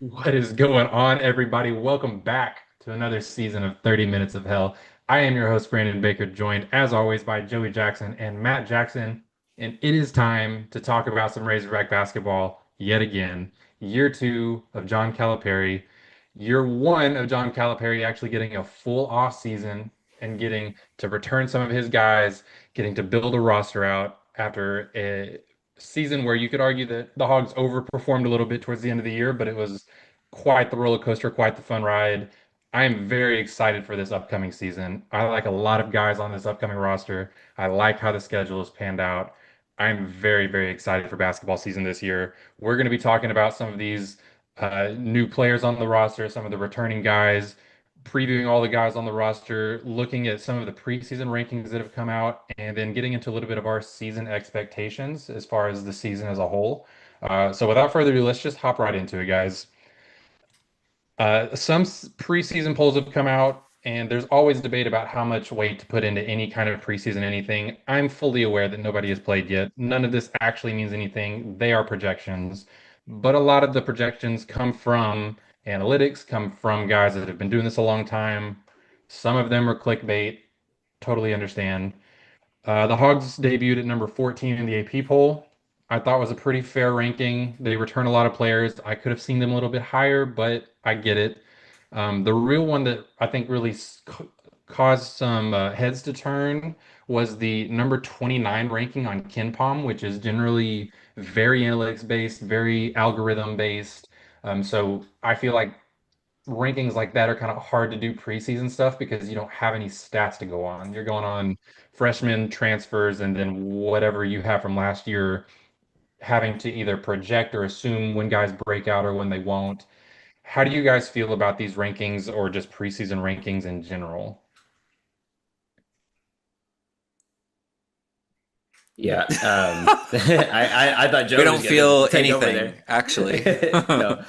What is going on, everybody? Welcome back to another season of 30 Minutes of Hell. I am your host, Brandon Baker, joined as always by Joey Jackson and Matt Jackson. And it is time to talk about some Razorback basketball yet again. Year two of John Calipari, year one of John Calipari actually getting a full off season and getting to return some of his guys, getting to build a roster out after a season where you could argue that the Hogs overperformed a little bit towards the end of the year, but it was quite the roller coaster, quite the fun ride. I am very excited for this upcoming season. I like a lot of guys on this upcoming roster. I like how the schedule has panned out. I'm very, very excited for basketball season this year. We're going to be talking about some of these new players on the roster, some of the returning guys, previewing all the guys on the roster, looking at some of the preseason rankings that have come out, and then getting into a little bit of our season expectations as far as the season as a whole. So without further ado, let's just hop right into it, guys. Some preseason polls have come out, and there's always debate about how much weight to put into any kind of preseason anything. I'm fully aware that nobody has played yet. None of this actually means anything. They are projections, but a lot of the projections come from analytics, come from guys that have been doing this a long time. Some of them are clickbait. Totally understand. The Hogs debuted at number 14 in the AP poll. I thought was a pretty fair ranking. They return a lot of players. I could have seen them a little bit higher, but I get it. The real one that I think really caused some heads to turn was the number 29 ranking on KenPom, which is generally very analytics based, very algorithm based. So I feel like rankings like that are kind of hard to do preseason stuff because you don't have any stats to go on. You're going on freshmen transfers and then whatever you have from last year, having to either project or assume when guys break out or when they won't. How do you guys feel about these rankings or just preseason rankings in general? Yeah, I thought We Joe was don't gonna feel take over anything, there. actually. No,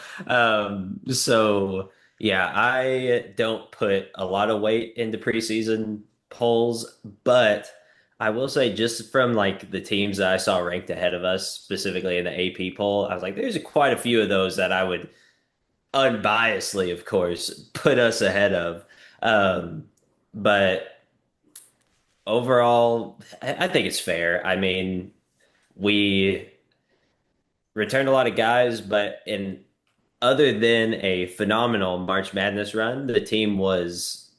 so yeah, I don't put a lot of weight into preseason polls, but I will say just from like the teams that I saw ranked ahead of us, specifically in the AP poll, I was like, there's quite a few of those that I would unbiasedly, of course, put us ahead of. Um, but overall, I think it's fair. I mean, we returned a lot of guys, but in other than a phenomenal March Madness run, the team was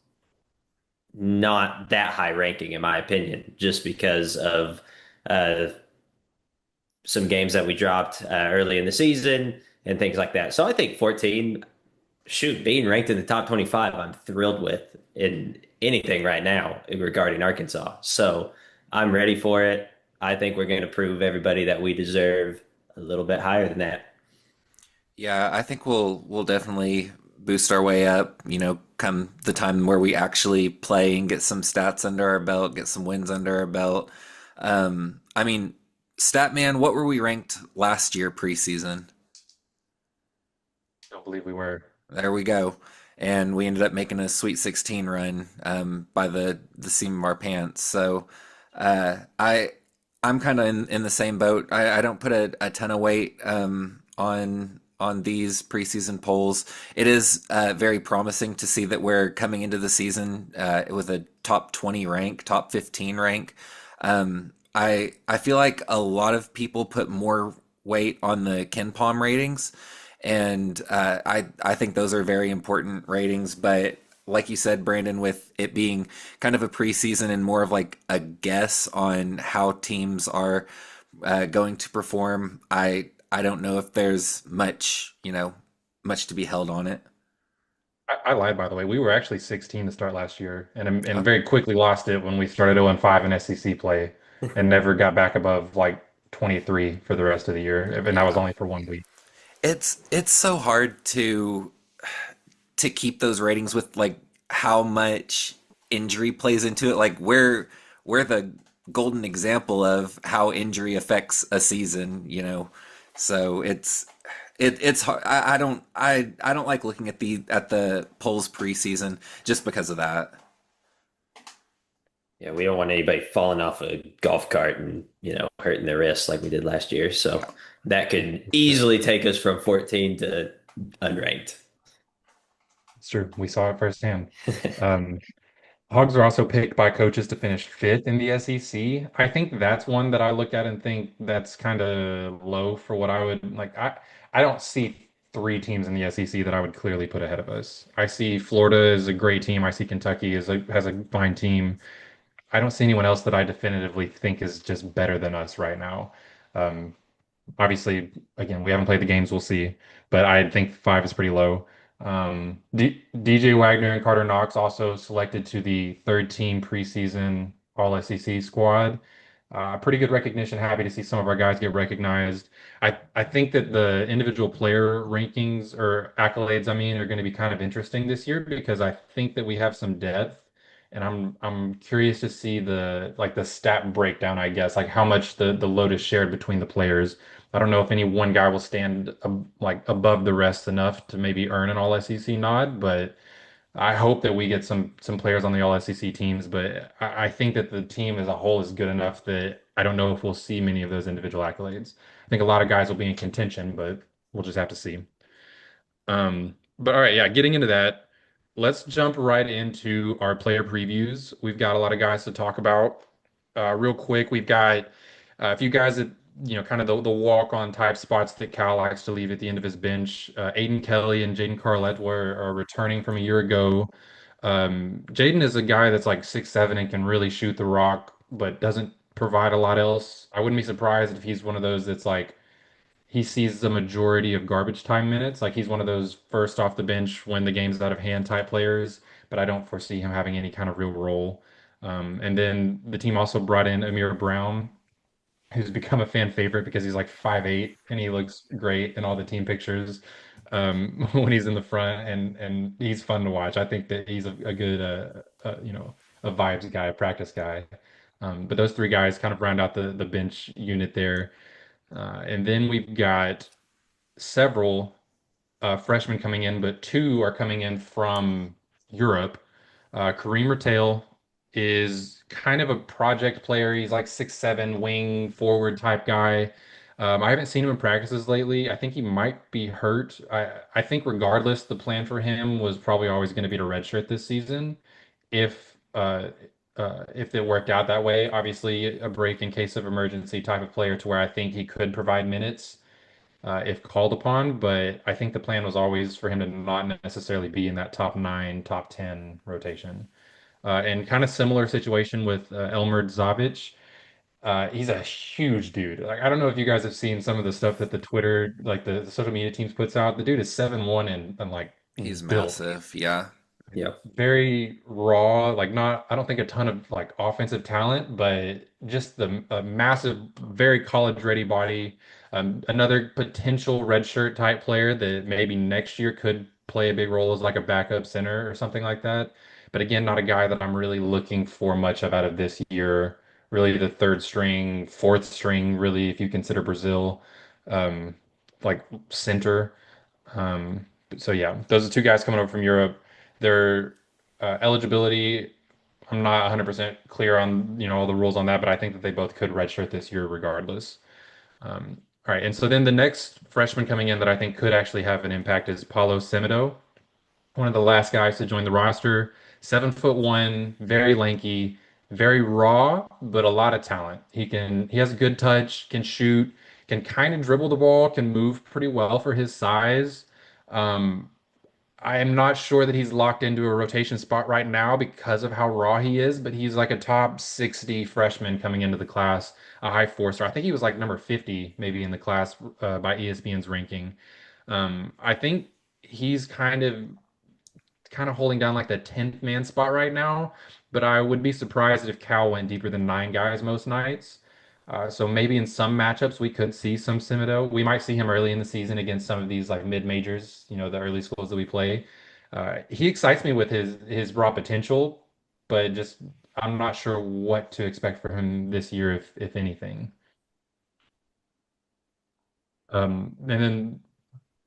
not that high ranking, in my opinion, just because of uh, some games that we dropped early in the season and things like that. So I think 14, shoot, being ranked in the top 25, I'm thrilled with in anything right now regarding Arkansas. So I'm ready for it. I think we're going to prove everybody that we deserve a little bit higher than that. Yeah, I think we'll definitely boost our way up, come the time where we actually play and get some stats under our belt, get some wins under our belt. I mean, Statman, what were we ranked last year preseason? Don't believe we were. There we go. And we ended up making a Sweet 16 run by the seam of our pants. So I'm kind of in the same boat. I don't put a ton of weight on these preseason polls. It is very promising to see that we're coming into the season with a top 20 rank, top 15 rank. I feel like a lot of people put more weight on the Ken Palm ratings, and I think those are very important ratings. But like you said, Brandon, with it being kind of a preseason and more of like a guess on how teams are going to perform, I don't know if there's much to be held on it. I lied, by the way. We were actually 16 to start last year and Uh, very quickly lost it when we started 0-5 in SEC play and never got back above like 23 for the rest of the year. And that was yeah, only for 1 week. it's so hard to keep those ratings with like how much injury plays into it. Like we're the golden example of how injury affects a season. So it's hard. I don't like looking at the polls preseason just because of that. Yeah, we don't want anybody falling off a golf cart and, hurting their wrists like we did last year. So that could Sure. easily take us from 14 to unranked. It's true. We saw it firsthand. Um, Hogs are also picked by coaches to finish fifth in the SEC. I think that's one that I look at and think that's kind of low for what I would like. I don't see three teams in the SEC that I would clearly put ahead of us. I see Florida is a great team. I see Kentucky has a fine team. I don't see anyone else that I definitively think is just better than us right now. Um, Obviously, again, we haven't played the games. We'll see, but I think five is pretty low. DJ Wagner and Carter Knox also selected to the third team preseason All SEC squad. Pretty good recognition. Happy to see some of our guys get recognized. I think that the individual player rankings or accolades, I mean, are going to be kind of interesting this year because I think that we have some depth, and I'm curious to see the stat breakdown, I guess, like how much the load is shared between the players. I don't know if any one guy will stand like above the rest enough to maybe earn an All SEC nod, but I hope that we get some players on the All SEC teams. But I think that the team as a whole is good enough that I don't know if we'll see many of those individual accolades. I think a lot of guys will be in contention, but we'll just have to see. But all right, yeah, getting into that, let's jump right into our player previews. We've got a lot of guys to talk about. Real quick, we've got a few guys that, kind of the walk-on type spots that Cal likes to leave at the end of his bench. Aiden Kelly and Jaden Carlett are returning from a year ago. Jaden is a guy that's like 6'7" and can really shoot the rock, but doesn't provide a lot else. I wouldn't be surprised if he's one of those that's like he sees the majority of garbage time minutes. Like he's one of those first off the bench when the game's out of hand type players, but I don't foresee him having any kind of real role. And then the team also brought in Amir Brown, who's become a fan favorite because he's like 5'8" and he looks great in all the team pictures when he's in the front, and he's fun to watch. I think that he's a good a vibes guy, a practice guy. But those three guys kind of round out the bench unit there. And then we've got several freshmen coming in, but two are coming in from Europe. Kareem Ratel is kind of a project player. He's like 6'7" wing forward type guy. I haven't seen him in practices lately. I think he might be hurt. I think regardless, the plan for him was probably always going to be to redshirt this season. If if it worked out that way, obviously a break in case of emergency type of player to where I think he could provide minutes if called upon, but I think the plan was always for him to not necessarily be in that top nine, top 10 rotation. And kind of similar situation with Elmer Zavic. He's a huge dude. Like I don't know if you guys have seen some of the stuff that the Twitter, like the social media teams puts out. The dude is 7'1" and like He's built massive. Yeah. Yep. very raw, like not, I don't think a ton of like offensive talent, but just the a massive, very college ready body. Another potential redshirt type player that maybe next year could play a big role as like a backup center or something like that. But again, not a guy that I'm really looking for much of out of this year. Really the third string, fourth string, really, if you consider Brazil, um, like center. So yeah, those are two guys coming over from Europe. Their eligibility, I'm not 100% clear on, all the rules on that, but I think that they both could redshirt this year regardless. All right, and so then the next freshman coming in that I think could actually have an impact is Paulo Semedo, one of the last guys to join the roster. 7'1", very lanky, very raw, but a lot of talent. He has a good touch, can shoot, can kind of dribble the ball, can move pretty well for his size. Um, I am not sure that he's locked into a rotation spot right now because of how raw he is, but he's like a top 60 freshman coming into the class, a high four star. I think he was like number 50 maybe in the class by ESPN's ranking. I think he's kind of holding down like the 10th man spot right now, but I would be surprised if Cal went deeper than nine guys most nights. So maybe in some matchups we could see some Simido. We might see him early in the season against some of these like mid majors, the early schools that we play. He excites me with his raw potential, but just I'm not sure what to expect from him this year, if anything. And then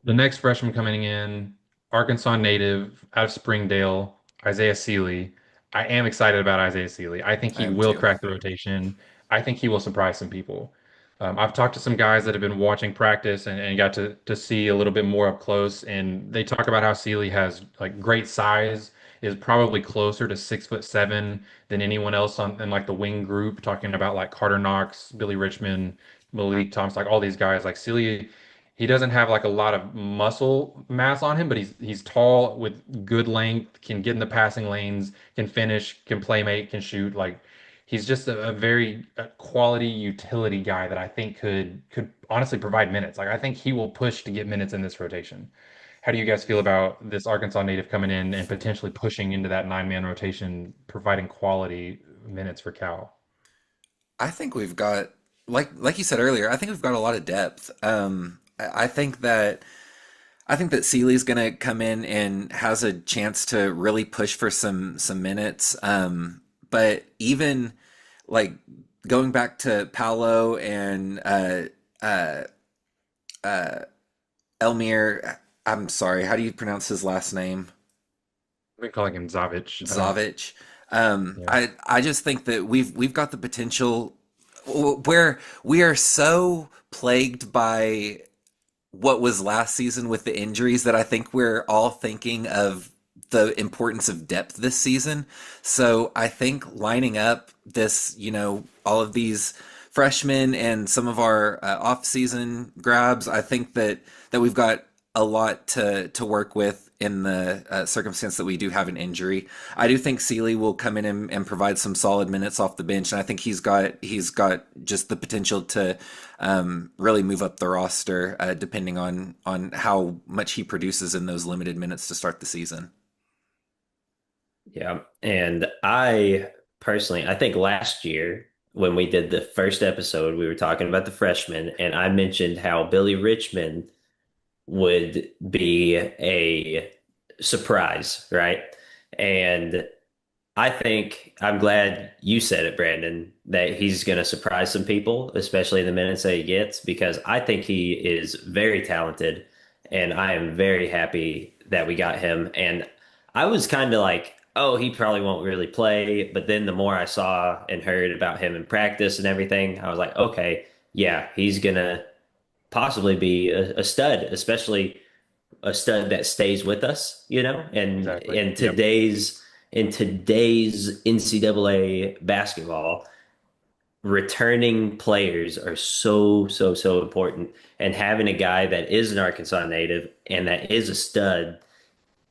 the next freshman coming in, Arkansas native out of Springdale, Isaiah Sealy. I am excited about Isaiah Sealy. I think I he am will too. crack the rotation. I think he will surprise some people. I've talked to some guys that have been watching practice and got to see a little bit more up close, and they talk about how Sealy has like great size, is probably closer to 6'7" than anyone else on in like the wing group. Talking about like Carter Knox, Billy Richmond, Malik Thompson, like all these guys. Like Sealy, he doesn't have like a lot of muscle mass on him, but he's tall with good length, can get in the passing lanes, can finish, can play make, can shoot. Like he's just a very quality utility guy that I think could honestly provide minutes. Like I think he will push to get minutes in this rotation. How do you guys feel about this Arkansas native coming in and potentially pushing into that nine-man rotation, providing quality minutes for Cal? I think we've got, like you said earlier, I think we've got a lot of depth. I think that Seeley's going to come in and has a chance to really push for some minutes. But even like going back to Paolo and uh, uh, Elmir, I'm sorry, how do you pronounce his last name? I've been calling him Zavic. Zavic. Yeah. I just think that we've got the potential where we are so plagued by what was last season with the injuries that I think we're all thinking of the importance of depth this season. So I think lining up this, all of these freshmen and some of our off-season grabs, I think that we've got a lot to work with in the circumstance that we do have an injury. I do think Seeley will come in and provide some solid minutes off the bench, and I think he's got just the potential to really move up the roster depending on how much he produces in those limited minutes to start the season. Yeah. And I personally, I think last year when we did the first episode, we were talking about the freshmen, and I mentioned how Billy Richmond would be a surprise, right? And I think I'm glad you said it, Brandon, that he's going to surprise some people, especially in the minutes that he gets, because I think he is very talented, and I am very happy that we got him. And I was kind of like, oh, he probably won't really play. But then the more I saw and heard about him in practice and everything, I was like, okay, yeah, he's going to possibly be a stud, especially a stud that stays with us, and Exactly. Yep. in today's NCAA basketball, returning players are so, so, so important. And having a guy that is an Arkansas native and that is a stud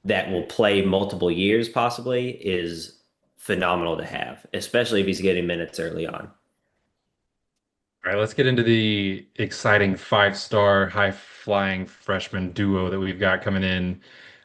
that will play multiple years possibly is phenomenal to have, especially if he's getting minutes early on. All right, let's get into the exciting five-star high-flying freshman duo that we've got coming in.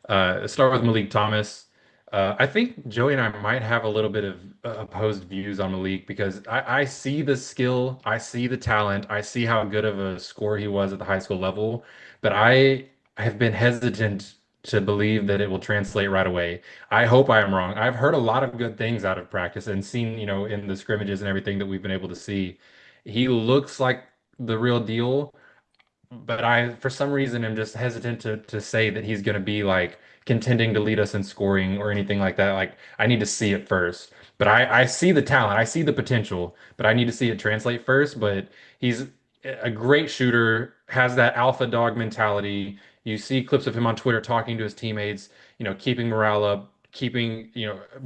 Let's start with Malik Thomas. I think Joey and I might have a little bit of opposed views on Malik because I see the skill, I see the talent, I see how good of a scorer he was at the high school level, but I have been hesitant to believe that it will translate right away. I hope I am wrong. I've heard a lot of good things out of practice and seen, in the scrimmages and everything that we've been able to see. He looks like the real deal, but I, for some reason, am just hesitant to say that he's going to be like contending to lead us in scoring or anything like that. Like, I need to see it first. But I see the talent, I see the potential, but I need to see it translate first. But he's a great shooter, has that alpha dog mentality. You see clips of him on Twitter talking to his teammates, keeping morale up, keeping,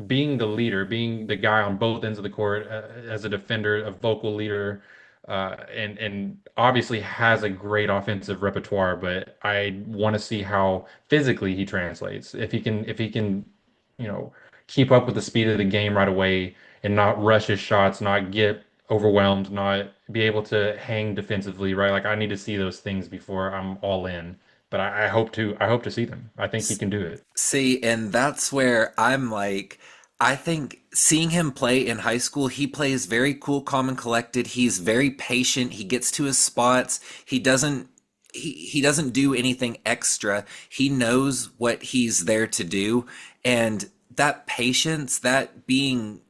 being the leader, being the guy on both ends of the court as a defender, a vocal leader and obviously has a great offensive repertoire, but I want to see how physically he translates. If he can, you know, keep up with the speed of the game right away and not rush his shots, not get overwhelmed, not be able to hang defensively, right? Like I need to see those things before I'm all in. But I hope to see them. I think he can do it. See, and that's where I'm like, I think seeing him play in high school, he plays very cool, calm, and collected. He's very patient. He gets to his spots. He doesn't do anything extra. He knows what he's there to do. And that patience, that being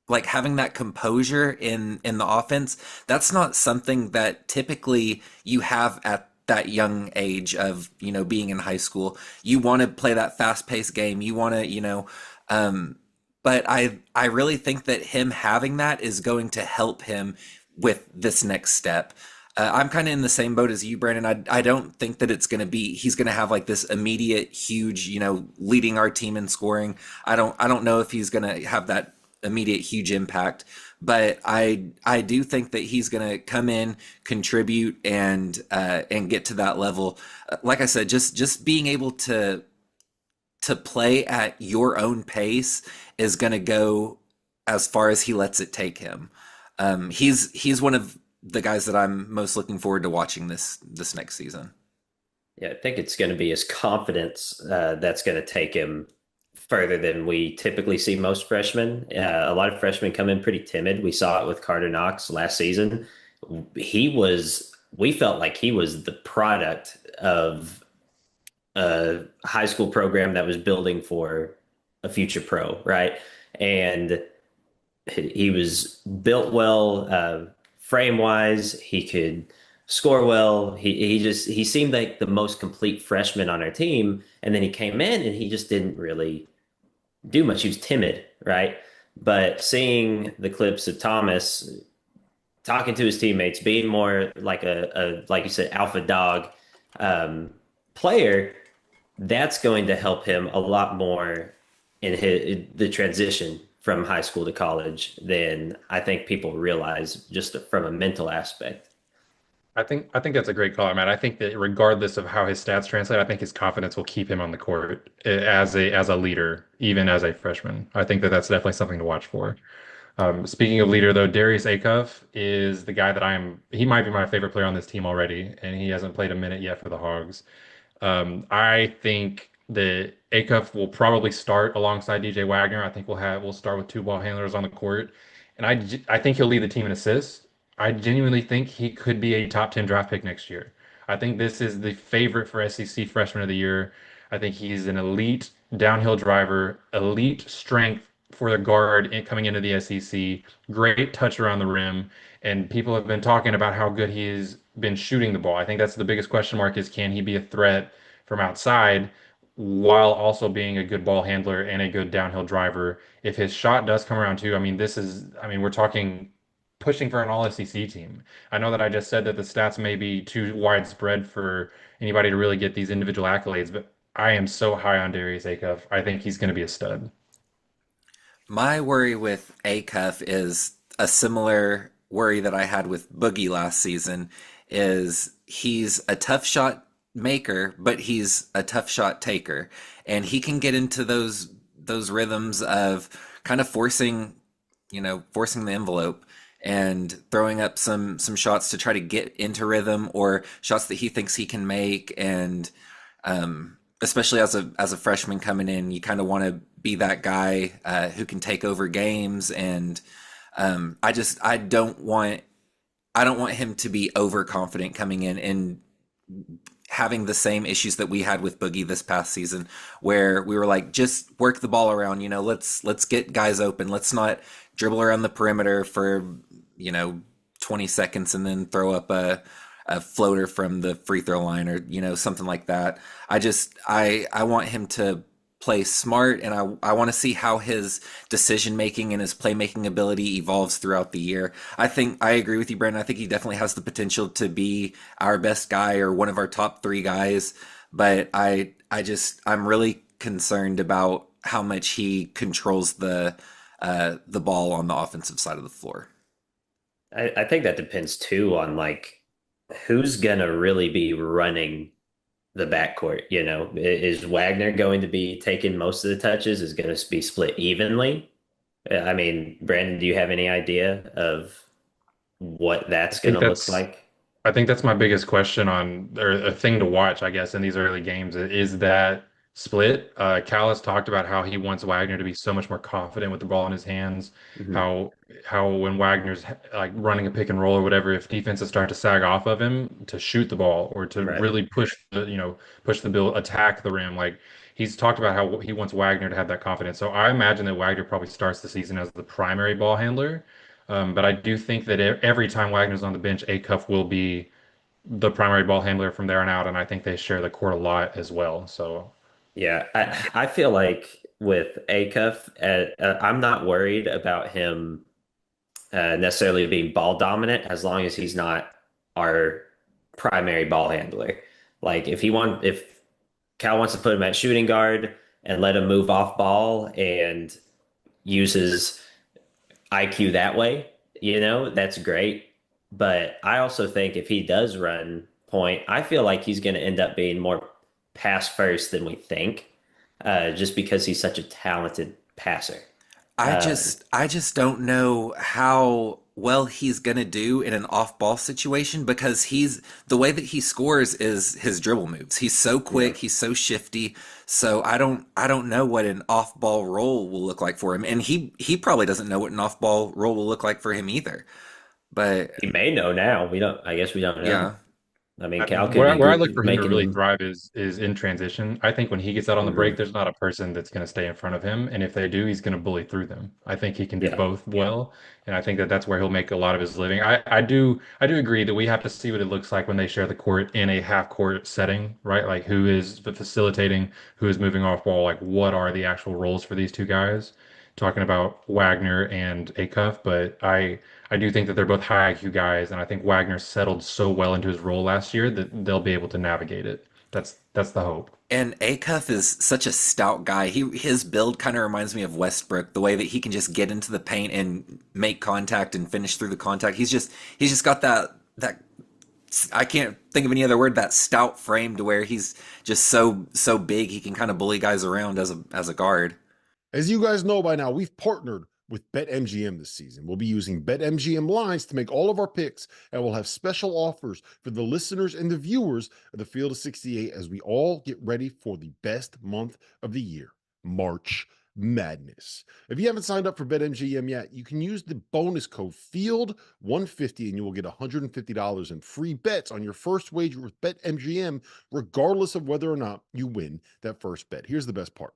like having that composure in the offense, that's not something that typically you have at that young age of, being in high school. You want to play that fast-paced game. You want to, but I really think that him having that is going to help him with this next step. I'm kind of in the same boat as you, Brandon. I don't think that it's going to be he's going to have like this immediate huge, leading our team in scoring. I don't know if he's going to have that immediate huge impact, but I do think that he's going to come in, contribute, and get to that level. Like I said, just being able to play at your own pace is going to go as far as he lets it take him. He's one of the guys that I'm most looking forward to watching this next season. Yeah, I think it's going to be his confidence that's going to take him further than we typically see most freshmen. A lot of freshmen come in pretty timid. We saw it with Carter Knox last season. We felt like he was the product of a high school program that was building for a future pro, right? And he was built well, frame wise. He could score well. He seemed like the most complete freshman on our team. And then he came in and he just didn't really do much. He was timid, right? But seeing the clips of Thomas talking to his teammates, being more like a like you said, alpha dog player, that's going to help him a lot more in the transition from high school to college than I think people realize just from a mental aspect. I think that's a great call, Matt. I think that regardless of how his stats translate, I think his confidence will keep him on the court as a leader, even as a freshman. I think that that's definitely something to watch for. Speaking of leader, though, Darius Acuff is the guy that he might be my favorite player on this team already, and he hasn't played a minute yet for the Hogs. I think that Acuff will probably start alongside DJ Wagner. I think we'll start with two ball handlers on the court, and I think he'll lead the team in assists. I genuinely think he could be a top 10 draft pick next year. I think this is the favorite for SEC Freshman of the Year. I think he's an elite downhill driver, elite strength for the guard coming into the SEC, great touch around the rim, and people have been talking about how good he's been shooting the ball. I think that's the biggest question mark is can he be a threat from outside while also being a good ball handler and a good downhill driver. If his shot does come around too, we're talking pushing for an all SEC team. I know that I just said that the stats may be too widespread for anybody to really get these individual accolades, but I am so high on Darius Acuff. I think he's going to be a stud. My worry with Acuff is a similar worry that I had with Boogie last season is he's a tough shot maker, but he's a tough shot taker. And he can get into those rhythms of kind of forcing the envelope and throwing up some shots to try to get into rhythm or shots that he thinks he can make. And especially as a freshman coming in, you kind of want to be that guy who can take over games. And I don't want him to be overconfident coming in and having the same issues that we had with Boogie this past season, where we were like, just work the ball around. Let's get guys open. Let's not dribble around the perimeter for 20 seconds and then throw up a floater from the free throw line or something like that. I want him to play smart, and I want to see how his decision making and his playmaking ability evolves throughout the year. I agree with you, Brandon. I think he definitely has the potential to be our best guy or one of our top three guys, but I'm really concerned about how much he controls the ball on the offensive side of the floor. I think that depends too on like who's gonna really be running the backcourt. Is Wagner going to be taking most of the touches? Is going to be split evenly? I mean, Brandon, do you have any idea of what I that's going think to look that's like? I think that's my biggest question or a thing to watch, I guess, in these early games is that split. Callis talked about how he wants Wagner to be so much more confident with the ball in his hands. Hmm. How when Wagner's like running a pick and roll or whatever, if defenses start to sag off of him to shoot the ball or to Right. really push the bill, attack the rim, like he's talked about how he wants Wagner to have that confidence. So I imagine that Wagner probably starts the season as the primary ball handler. But I do think that every time Wagner's on the bench, Acuff will be the primary ball handler from there on out, and I think they share the court a lot as well. So Yeah, I feel like with Acuff, I'm not worried about him necessarily being ball dominant as long as he's not our primary ball handler. Like if Cal wants to put him at shooting guard and let him move off ball and use his IQ that way, that's great. But I also think if he does run point, I feel like he's going to end up being more pass first than we think, just because he's such a talented passer. Uh, I just don't know how well he's gonna do in an off-ball situation because he's the way that he scores is his dribble moves. He's so yeah. quick, he's so shifty. So I don't know what an off-ball role will look like for him. And he probably doesn't know what an off-ball role will look like for him either. But He may know now. We don't. I guess we don't know. yeah. I mean, Cal could Where be I look for him to really making. thrive is in transition. I think when he gets out on the break, Mhm. there's not a person that's going to stay in front of him, and if they do, he's going to bully through them. I think he can do Yeah. both well, and I think that that's where he'll make a lot of his living. I do agree that we have to see what it looks like when they share the court in a half court setting, right? Like who is facilitating, who is moving off ball, like what are the actual roles for these two guys? Talking about Wagner and Acuff, but I do think that they're both high IQ guys, and I think Wagner settled so well into his role last year that they'll be able to navigate it. That's the hope. And Acuff is such a stout guy. His build kind of reminds me of Westbrook, the way that he can just get into the paint and make contact and finish through the contact. He's just got that I can't think of any other word, that stout frame to where he's just so big he can kind of bully guys around as a guard. As you guys know by now, we've partnered with BetMGM this season. We'll be using BetMGM lines to make all of our picks, and we'll have special offers for the listeners and the viewers of the Field of 68 as we all get ready for the best month of the year, March Madness. If you haven't signed up for BetMGM yet, you can use the bonus code FIELD150 and you will get $150 in free bets on your first wager with BetMGM, regardless of whether or not you win that first bet. Here's the best part.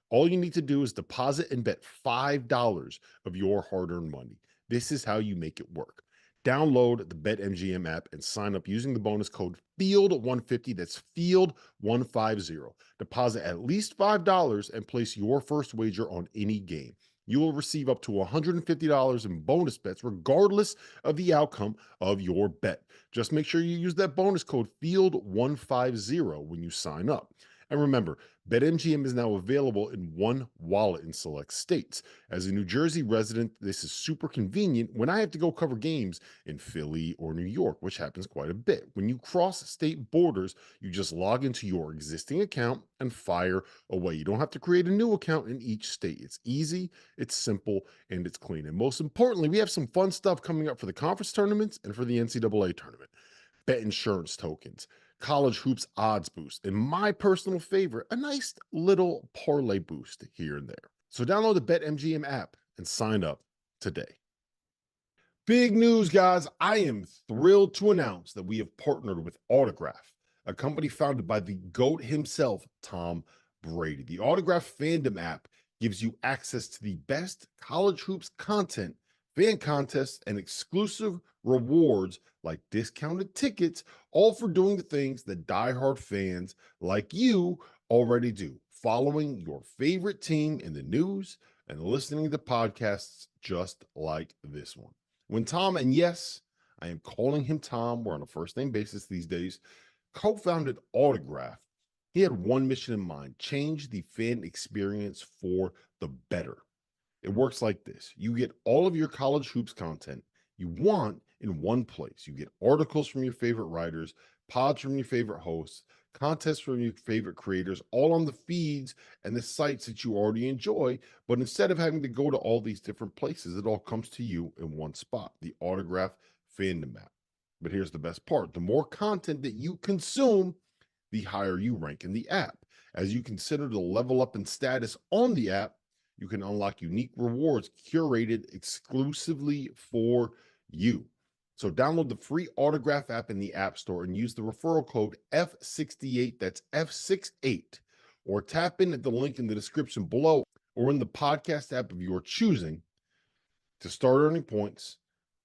All you need to do is deposit and bet $5 of your hard earned money. This is how you make it work. Download the BetMGM app and sign up using the bonus code FIELD150. That's FIELD150. Deposit at least $5 and place your first wager on any game. You will receive up to $150 in bonus bets, regardless of the outcome of your bet. Just make sure you use that bonus code FIELD150 when you sign up. And remember, BetMGM is now available in one wallet in select states. As a New Jersey resident, this is super convenient when I have to go cover games in Philly or New York, which happens quite a bit. When you cross state borders, you just log into your existing account and fire away. You don't have to create a new account in each state. It's easy, it's simple, and it's clean. And most importantly, we have some fun stuff coming up for the conference tournaments and for the NCAA tournament. Bet insurance tokens, college hoops odds boost, and my personal favorite, a nice little parlay boost here and there. So download the BetMGM app and sign up today. Big news, guys. I am thrilled to announce that we have partnered with Autograph, a company founded by the GOAT himself, Tom Brady. The Autograph fandom app gives you access to the best college hoops content, fan contests, and exclusive rewards like discounted tickets, all for doing the things that diehard fans like you already do, following your favorite team in the news and listening to podcasts just like this one. When Tom, and yes, I am calling him Tom, we're on a first name basis these days, co-founded Autograph, he had one mission in mind: change the fan experience for the better. It works like this: you get all of your college hoops content you want in one place. You get articles from your favorite writers, pods from your favorite hosts, contests from your favorite creators, all on the feeds and the sites that you already enjoy. But instead of having to go to all these different places, it all comes to you in one spot, the Autograph fandom app. But here's the best part: the more content that you consume, the higher you rank in the app. As you consider to level up in status on the app, you can unlock unique rewards curated exclusively for you. So download the free Autograph app in the App Store and use the referral code F68, that's F68, or tap in at the link in the description below or in the podcast app of your choosing to start earning points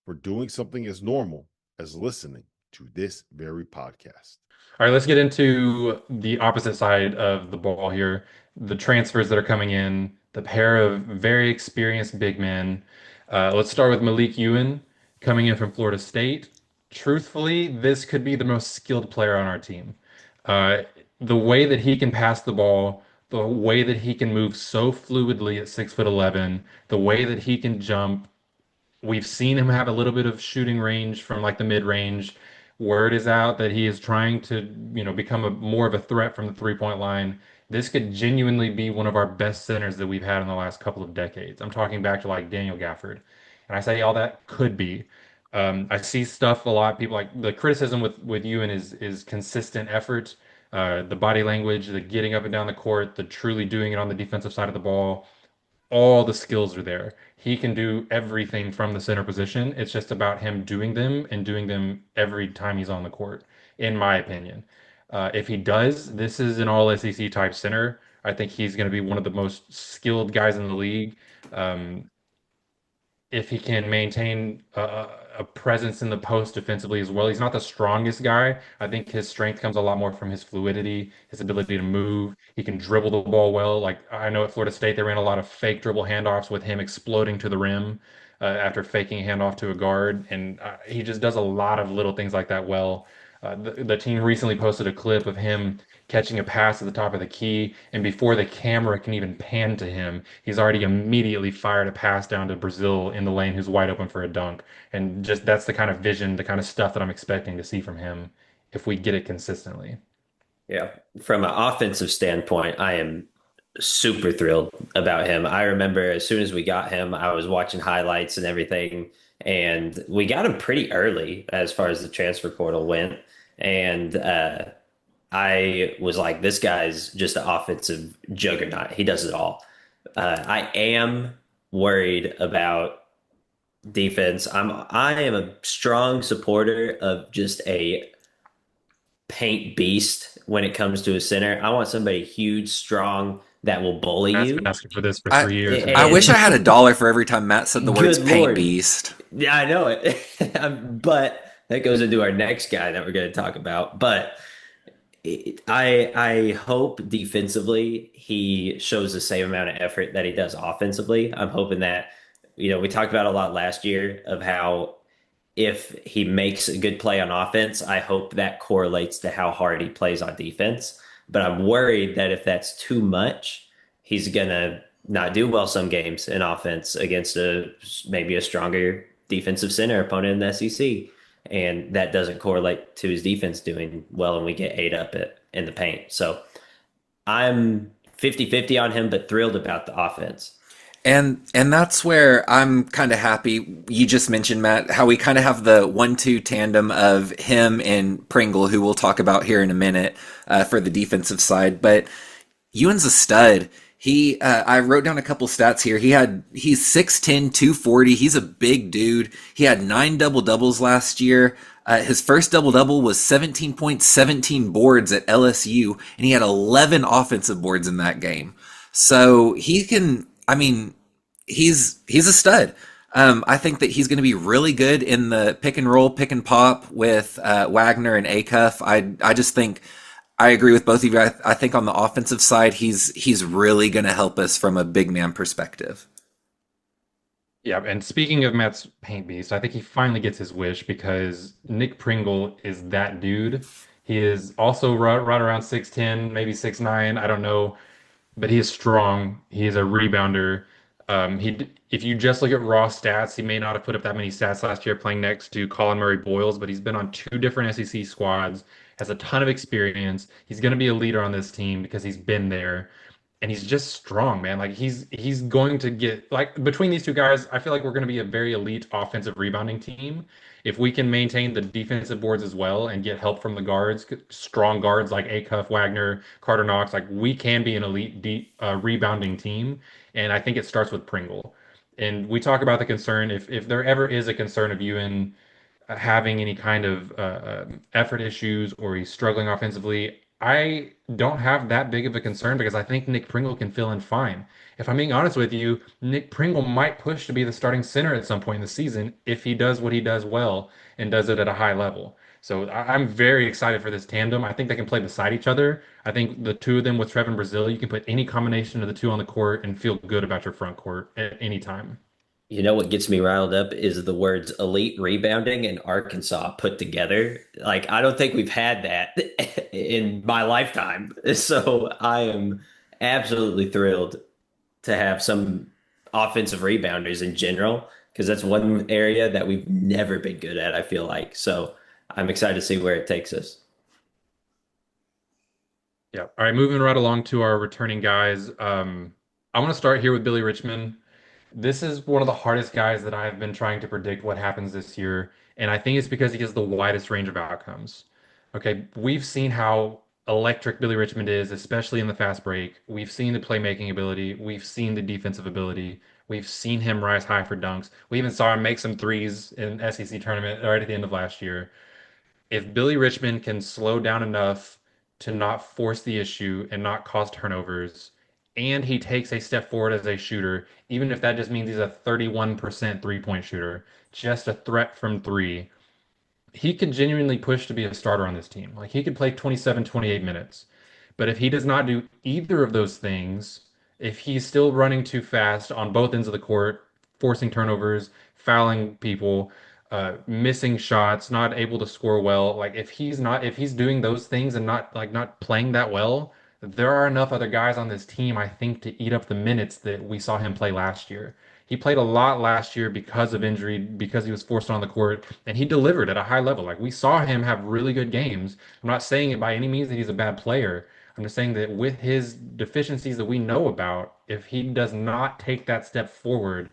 for doing something as normal as listening to this very podcast. All right, let's get into the opposite side of the ball here. The transfers that are coming in, the pair of very experienced big men. Let's start with Malik Ewan coming in from Florida State. Truthfully, this could be the most skilled player on our team. Uh, the way that he can pass the ball, the way that he can move so fluidly at 6'11", the way that he can jump, we've seen him have a little bit of shooting range from like the mid range. Word is out that he is trying to, become a more of a threat from the 3-point line. This could genuinely be one of our best centers that we've had in the last couple of decades. I'm talking back to like Daniel Gafford. And I say all that could be. I see stuff a lot. People like the criticism with Ewan is consistent effort, the body language, the getting up and down the court, the truly doing it on the defensive side of the ball. All the skills are there. He can do everything from the center position. It's just about him doing them and doing them every time he's on the court, in my opinion. If he does, this is an all SEC type center. I think he's going to be one of the most skilled guys in the league. Um, if he can maintain a presence in the post defensively as well. He's not the strongest guy. I think his strength comes a lot more from his fluidity, his ability to move. He can dribble the ball well. Like I know at Florida State, they ran a lot of fake dribble handoffs with him exploding to the rim after faking a handoff to a guard. And he just does a lot of little things like that well. The team recently posted a clip of him catching a pass at the top of the key, and before the camera can even pan to him, he's already immediately fired a pass down to Brazil in the lane, who's wide open for a dunk. And just that's the kind of vision, the kind of stuff that I'm expecting to see from him if we get it consistently. Yeah. From an offensive standpoint, I am super thrilled about him. I remember as soon as we got him, I was watching highlights and everything, and we got him pretty early as far as the transfer portal went. And I was like, this guy's just an offensive juggernaut. He does it all. I am worried about defense. I am a strong supporter of just a paint beast when it comes to a center. I want somebody huge, strong that will bully I've been you. asking for this for I 3 years I now. wish I And had $1 for every time Matt said the words good paint Lord. beast. Yeah, I know it. But that goes into our next guy that we're going to talk about. But I hope defensively he shows the same amount of effort that he does offensively. I'm hoping that, we talked about a lot last year of how if he makes a good play on offense, I hope that correlates to how hard he plays on defense. But I'm worried that if that's too much, he's gonna not do well some games in offense against maybe a stronger defensive center opponent in the SEC. And that doesn't correlate to his defense doing well and we get ate up in the paint. So I'm 50-50 on him, but thrilled about the offense. And that's where I'm kind of happy. You just mentioned, Matt, how we kind of have the 1-2 tandem of him and Pringle, who we'll talk about here in a minute for the defensive side. But Ewan's a stud. I wrote down a couple stats here. He's 6'10", 240. He's a big dude. He had 9 double doubles last year. His first double double was 17 points, 17 boards at LSU, and he had 11 offensive boards in that game. So he can. I mean, he's a stud. I think that he's going to be really good in the pick and roll, pick and pop with Wagner and Acuff. I just think I agree with both of you. I think on the offensive side, he's really going to help us from a big man perspective. Yeah, and speaking of Matt's paint beast, I think he finally gets his wish because Nick Pringle is that dude. He is also right around 6'10", maybe 6'9", I don't know, but he is strong. He is a rebounder. If you just look at raw stats, he may not have put up that many stats last year playing next to Colin Murray Boyles, but he's been on 2 different SEC squads, has a ton of experience. He's going to be a leader on this team because he's been there, and he's just strong, man. Like he's going to get like between these two guys, I feel like we're going to be a very elite offensive rebounding team. If we can maintain the defensive boards as well and get help from the guards, strong guards like Acuff, Wagner, Carter Knox, like we can be an elite rebounding team. And I think it starts with Pringle. And we talk about the concern if there ever is a concern of you in having any kind of effort issues or he's struggling offensively, I don't have that big of a concern because I think Nick Pringle can fill in fine. If I'm being honest with you, Nick Pringle might push to be the starting center at some point in the season if he does what he does well and does it at a high level. So I'm very excited for this tandem. I think they can play beside each other. I think the two of them with Trevin Brazil, you can put any combination of the two on the court and feel good about your front court at any time. You know what gets me riled up is the words elite rebounding and Arkansas put together. Like, I don't think we've had that in my lifetime. So I am absolutely thrilled to have some offensive rebounders in general, because that's one area that we've never been good at, I feel like. So I'm excited to see where it takes us. Yeah. All right, moving right along to our returning guys. I want to start here with Billy Richmond. This is one of the hardest guys that I've been trying to predict what happens this year, and I think it's because he has the widest range of outcomes. Okay, we've seen how electric Billy Richmond is, especially in the fast break. We've seen the playmaking ability, we've seen the defensive ability, we've seen him rise high for dunks. We even saw him make some threes in SEC tournament right at the end of last year. If Billy Richmond can slow down enough to not force the issue and not cause turnovers, and he takes a step forward as a shooter, even if that just means he's a 31% three-point shooter, just a threat from three, he could genuinely push to be a starter on this team. Like he could play 27, 28 minutes. But if he does not do either of those things, if he's still running too fast on both ends of the court, forcing turnovers, fouling people, missing shots, not able to score well, like if he's doing those things and not playing that well, there are enough other guys on this team, I think, to eat up the minutes that we saw him play last year. He played a lot last year because of injury, because he was forced on the court, and he delivered at a high level. Like we saw him have really good games. I'm not saying it by any means that he's a bad player. I'm just saying that with his deficiencies that we know about, if he does not take that step forward,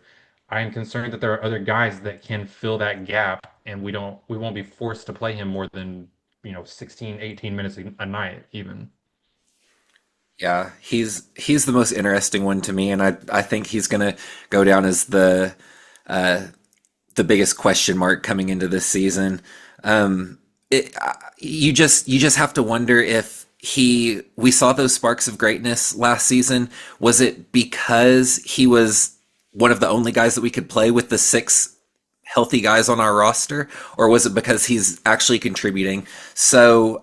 I am concerned that there are other guys that can fill that gap, and we won't be forced to play him more than, 16, 18 minutes a night even. Yeah, he's the most interesting one to me, and I think he's gonna go down as the biggest question mark coming into this season. You just have to wonder if we saw those sparks of greatness last season. Was it because he was one of the only guys that we could play with the six healthy guys on our roster, or was it because he's actually contributing? So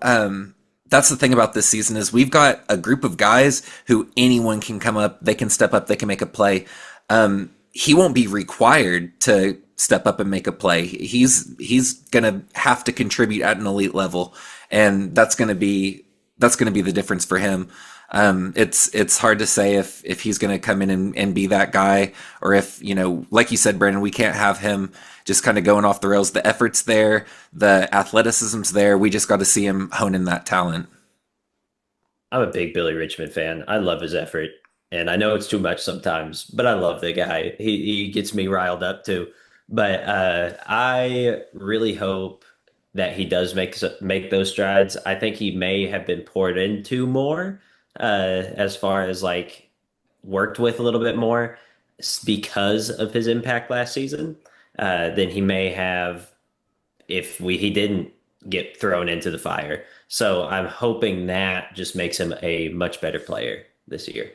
that's the thing about this season is we've got a group of guys who anyone can come up, they can step up, they can make a play. He won't be required to step up and make a play. He's gonna have to contribute at an elite level, and that's gonna be the difference for him. It's hard to say if he's gonna come in and be that guy, or if like you said, Brandon, we can't have him just kind of going off the rails. The effort's there, the athleticism's there. We just got to see him hone in that talent. I'm a big Billy Richmond fan. I love his effort. And I know it's too much sometimes, but I love the guy. He gets me riled up too. But I really hope that he does make those strides. I think he may have been poured into more, as far as like worked with a little bit more because of his impact last season, than he may have if he didn't get thrown into the fire. So I'm hoping that just makes him a much better player this year.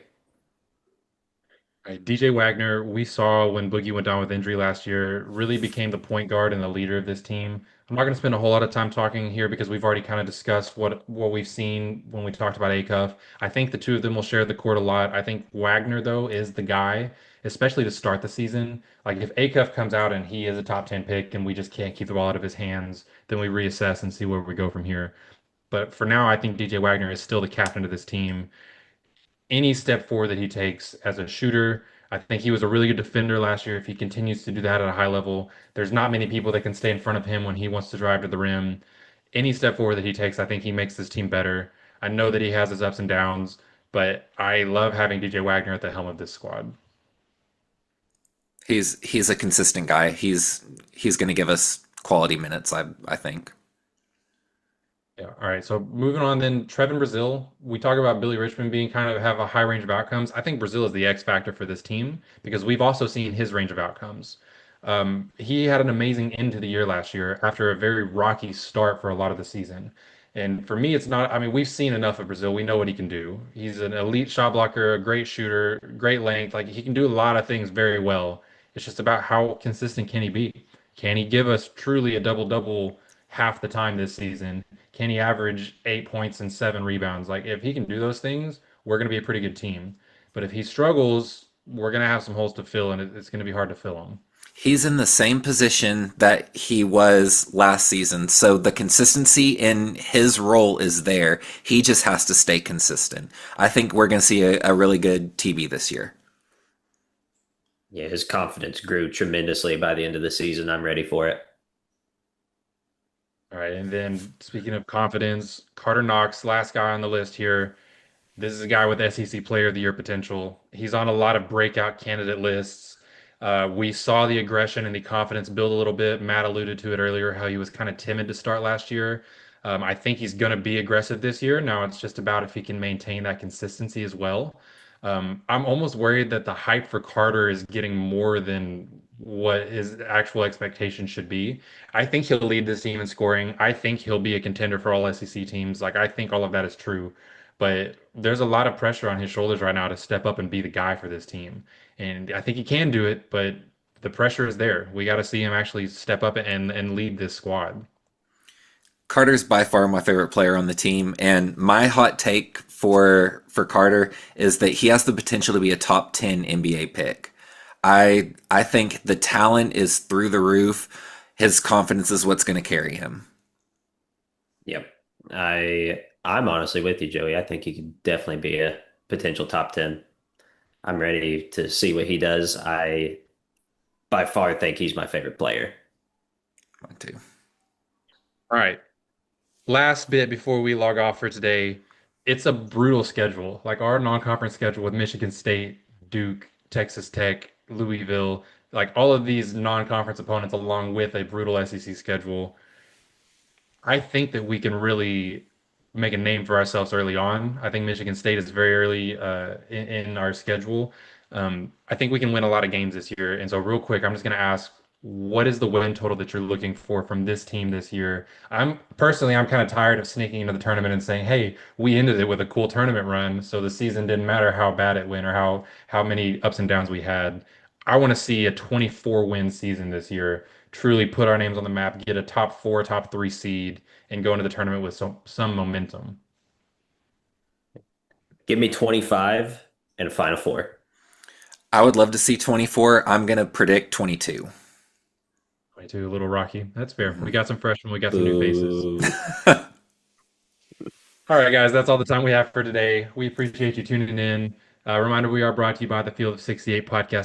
Right. DJ Wagner, we saw when Boogie went down with injury last year, really became the point guard and the leader of this team. I'm not going to spend a whole lot of time talking here because we've already kind of discussed what we've seen when we talked about Acuff. I think the two of them will share the court a lot. I think Wagner, though, is the guy, especially to start the season. Like if Acuff comes out and he is a top 10 pick and we just can't keep the ball out of his hands, then we reassess and see where we go from here. But for now, I think DJ Wagner is still the captain of this team. Any step forward that he takes as a shooter. I think he was a really good defender last year. If he continues to do that at a high level, there's not many people that can stay in front of him when he wants to drive to the rim. Any step forward that he takes, I think he makes this team better. I know that he has his ups and downs, but I love having DJ Wagner at the helm of this squad. He's a consistent guy. He's going to give us quality minutes. I think. Yeah. All right. So moving on then, Trevin Brazil. We talk about Billy Richmond being kind of have a high range of outcomes. I think Brazil is the X factor for this team because we've also seen his range of outcomes. He had an amazing end to the year last year after a very rocky start for a lot of the season. And for me, it's not, I mean, we've seen enough of Brazil. We know what he can do. He's an elite shot blocker, a great shooter, great length. Like he can do a lot of things very well. It's just about how consistent can he be? Can he give us truly a double double half the time this season? Can he average 8 points and 7 rebounds? Like if he can do those things, we're going to be a pretty good team. But if he struggles, we're going to have some holes to fill, and it's going to be hard to fill them. He's in the same position that he was last season. So the consistency in his role is there. He just has to stay consistent. I think we're going to see a really good TB this year. Yeah, his confidence grew tremendously by the end of the season. I'm ready for it. All right, and then speaking of confidence, Carter Knox, last guy on the list here. This is a guy with SEC Player of the Year potential. He's on a lot of breakout candidate lists. We saw the aggression and the confidence build a little bit. Matt alluded to it earlier, how he was kind of timid to start last year. I think he's going to be aggressive this year. Now it's just about if he can maintain that consistency as well. I'm almost worried that the hype for Carter is getting more than what his actual expectation should be. I think he'll lead this team in scoring. I think he'll be a contender for all SEC teams. Like, I think all of that is true. But there's a lot of pressure on his shoulders right now to step up and be the guy for this team. And I think he can do it, but the pressure is there. We got to see him actually step up and lead this squad. Carter's by far my favorite player on the team, and my hot take for Carter is that he has the potential to be a top 10 NBA pick. I think the talent is through the roof. His confidence is what's going to carry him. Yep. I'm honestly with you, Joey. I think he could definitely be a potential top 10. I'm ready to see what he does. I by far think he's my favorite player. Mine too. All right. Last bit before we log off for today. It's a brutal schedule. Like our non-conference schedule with Michigan State, Duke, Texas Tech, Louisville, like all of these non-conference opponents along with a brutal SEC schedule. I think that we can really make a name for ourselves early on. I think Michigan State is very early in our schedule. I think we can win a lot of games this year. And so, real quick, I'm just going to ask, what is the win total that you're looking for from this team this year? I'm kind of tired of sneaking into the tournament and saying, "Hey, we ended it with a cool tournament run, so the season didn't matter how bad it went or how many ups and downs we had." I want to see a 24 win season this year, truly put our names on the map, get a top four, top three seed, and go into the tournament with some momentum. Give me 25 and a Final Four. I would love to see 24. I'm going to predict 22. 22, a little rocky. That's fair. We Mhm. got some freshmen, we got some new faces. Boo. All right, guys, that's all the time we have for today. We appreciate you tuning in. Reminder, we are brought to you by the Field of 68 podcast